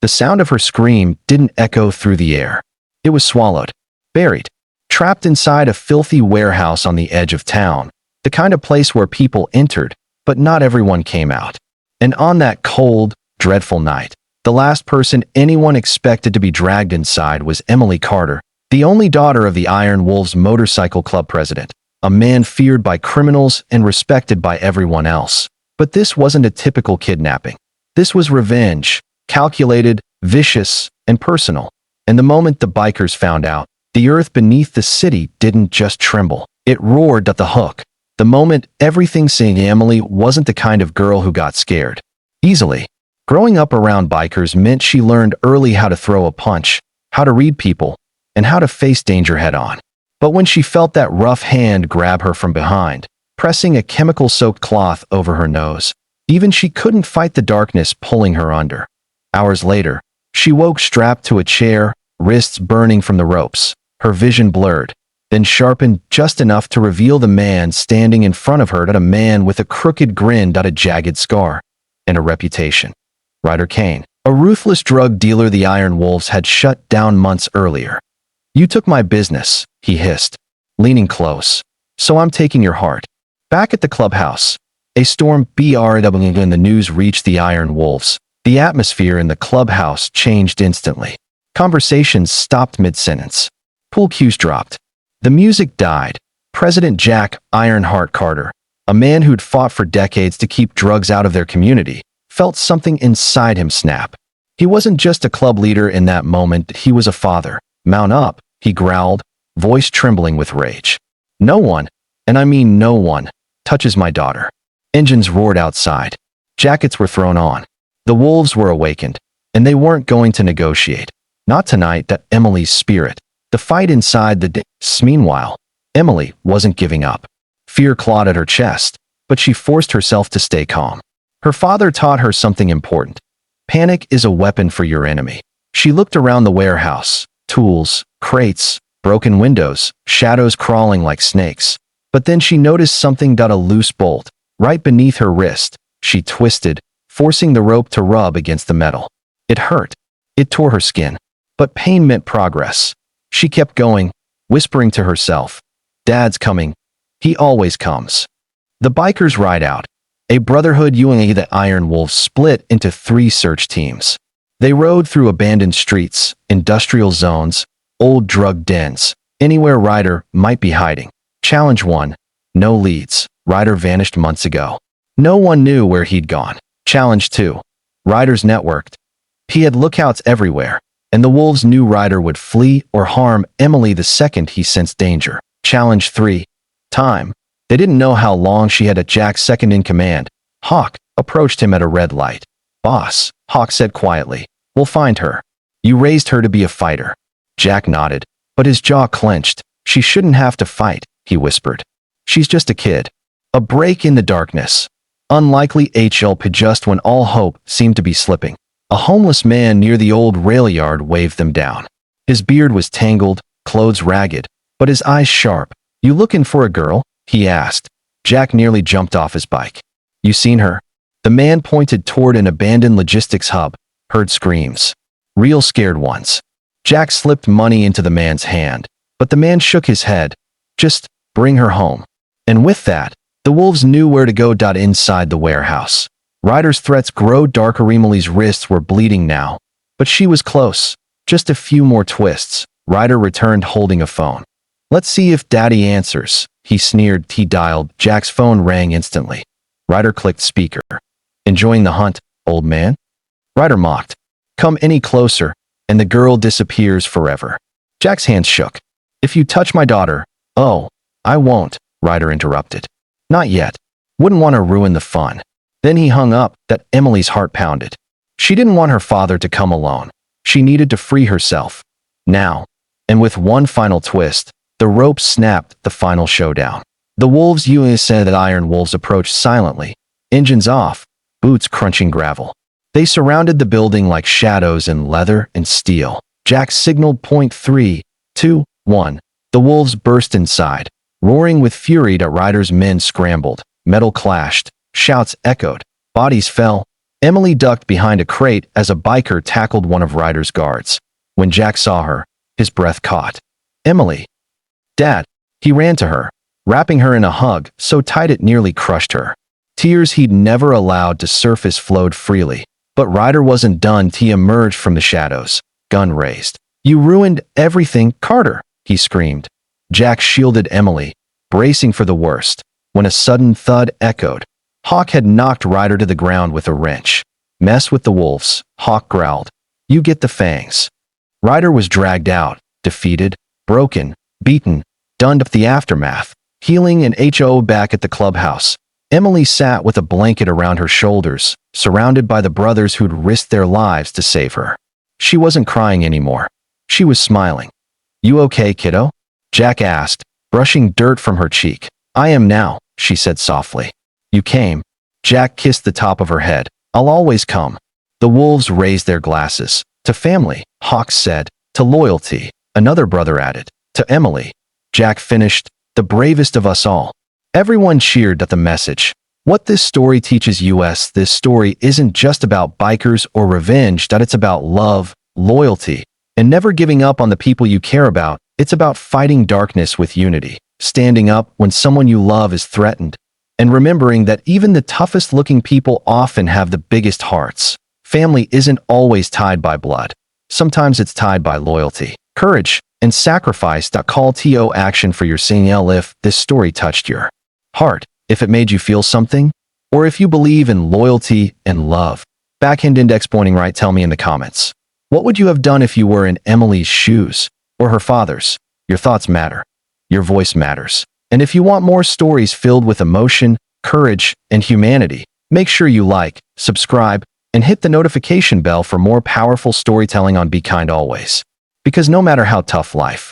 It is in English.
The sound of her scream didn't echo through the air. It was swallowed, buried, trapped inside a filthy warehouse on the edge of town, the kind of place where people entered, but not everyone came out. And on that cold, dreadful night, the last person anyone expected to be dragged inside was Emily Carter, the only daughter of the Iron Wolves Motorcycle Club president, a man feared by criminals and respected by everyone else. But this wasn't a typical kidnapping. This was revenge, calculated, vicious, and personal. And the moment the bikers found out, the earth beneath the city didn't just tremble. It roared at the hook. The moment everything seeing Emily wasn't the kind of girl who got scared easily. Growing up around bikers meant she learned early how to throw a punch, how to read people, and how to face danger head-on. But when she felt that rough hand grab her from behind, pressing a chemical-soaked cloth over her nose, even she couldn't fight the darkness pulling her under. Hours later, she woke strapped to a chair, wrists burning from the ropes, her vision blurred, then sharpened just enough to reveal the man standing in front of her, a man with a crooked grin, a jagged scar, and a reputation. Ryder Kane, a ruthless drug dealer the Iron Wolves had shut down months earlier. "You took my business," he hissed, leaning close. "So I'm taking your heart." Back at the clubhouse, a storm brewing when the news reached the Iron Wolves. The atmosphere in the clubhouse changed instantly. Conversations stopped mid-sentence. Pool cues dropped. The music died. President Jack Ironheart Carter, a man who'd fought for decades to keep drugs out of their community, felt something inside him snap. He wasn't just a club leader in that moment, he was a father. "Mount up," he growled, voice trembling with rage. "No one, and I mean no one, touches my daughter." Engines roared outside. Jackets were thrown on. The wolves were awakened, and they weren't going to negotiate. Not tonight. That Emily's spirit. The fight inside the Meanwhile, Emily wasn't giving up. Fear clawed at her chest, but she forced herself to stay calm. Her father taught her something important. Panic is a weapon for your enemy. She looked around the warehouse. Tools, crates, broken windows, shadows crawling like snakes. But then she noticed something. A loose bolt, right beneath her wrist. She twisted, forcing the rope to rub against the metal. It hurt. It tore her skin. But pain meant progress. She kept going, whispering to herself, "Dad's coming. He always comes." The bikers ride out. A Brotherhood UNA. The Iron Wolves split into 3 search teams. They rode through abandoned streets, industrial zones, old drug dens, anywhere Ryder might be hiding. Challenge 1. No leads. Ryder vanished months ago. No one knew where he'd gone. Challenge 2. Ryder's networked. He had lookouts everywhere, and the wolves knew Ryder would flee or harm Emily the second he sensed danger. Challenge 3. Time. They didn't know how long she had. At Jack's second in command, Hawk, approached him at a red light. "Boss," Hawk said quietly, "we'll find her. You raised her to be a fighter." Jack nodded, but his jaw clenched. "She shouldn't have to fight," he whispered. "She's just a kid." A break in the darkness. Unlikely HLP. Just when all hope seemed to be slipping, a homeless man near the old rail yard waved them down. His beard was tangled, clothes ragged, but his eyes sharp. "You looking for a girl?" he asked. Jack nearly jumped off his bike. "You seen her?" The man pointed toward an abandoned logistics hub. Heard screams. Real scared ones. Jack slipped money into the man's hand, but the man shook his head. "Just bring her home." And with that, the wolves knew where to go. Inside the warehouse, Ryder's threats grew darker. Emily's wrists were bleeding now, but she was close. Just a few more twists. Ryder returned holding a phone. "Let's see if Daddy answers," he sneered. He dialed. Jack's phone rang instantly. Ryder clicked speaker. "Enjoying the hunt, old man?" Ryder mocked. "Come any closer, and the girl disappears forever." Jack's hands shook. "If you touch my daughter—" "Oh, I won't," Ryder interrupted. "Not yet. Wouldn't want to ruin the fun." Then he hung up. That Emily's heart pounded. She didn't want her father to come alone. She needed to free herself. Now. And with one final twist, the rope snapped. The final showdown. The wolves said that Iron Wolves approached silently. Engines off, boots crunching gravel. They surrounded the building like shadows in leather and steel. Jack signaled point 3, 2, 1. The wolves burst inside, roaring with fury. Ryder's men scrambled. Metal clashed. Shouts echoed. Bodies fell. Emily ducked behind a crate as a biker tackled one of Ryder's guards. When Jack saw her, his breath caught. Emily. Dad. He ran to her, wrapping her in a hug so tight it nearly crushed her. Tears he'd never allowed to surface flowed freely. But Ryder wasn't done till he emerged from the shadows, gun raised. You ruined everything, Carter, he screamed. Jack shielded Emily, bracing for the worst, when a sudden thud echoed. Hawk had knocked Ryder to the ground with a wrench. Mess with the wolves, Hawk growled. You get the fangs. Ryder was dragged out, defeated, broken, beaten, done with the aftermath, healing and HO back at the clubhouse. Emily sat with a blanket around her shoulders, surrounded by the brothers who'd risked their lives to save her. She wasn't crying anymore. She was smiling. You okay, kiddo? Jack asked, brushing dirt from her cheek. I am now, she said softly. You came. Jack kissed the top of her head. I'll always come. The wolves raised their glasses. To family, Hawk said. To loyalty, another brother added. To Emily. Jack finished. The bravest of us all. Everyone cheered at the message. What this story teaches us, this story isn't just about bikers or revenge, that it's about love, loyalty, and never giving up on the people you care about. It's about fighting darkness with unity, standing up when someone you love is threatened, and remembering that even the toughest looking people often have the biggest hearts. Family isn't always tied by blood. Sometimes it's tied by loyalty, courage, and sacrifice. Call to action for your saying if this story touched your heart, if it made you feel something, or if you believe in loyalty and love. Backhand index pointing right, tell me in the comments. What would you have done if you were in Emily's shoes or her father's? Your thoughts matter. Your voice matters. And if you want more stories filled with emotion, courage, and humanity, make sure you like, subscribe, and hit the notification bell for more powerful storytelling on Be Kind Always. Because no matter how tough life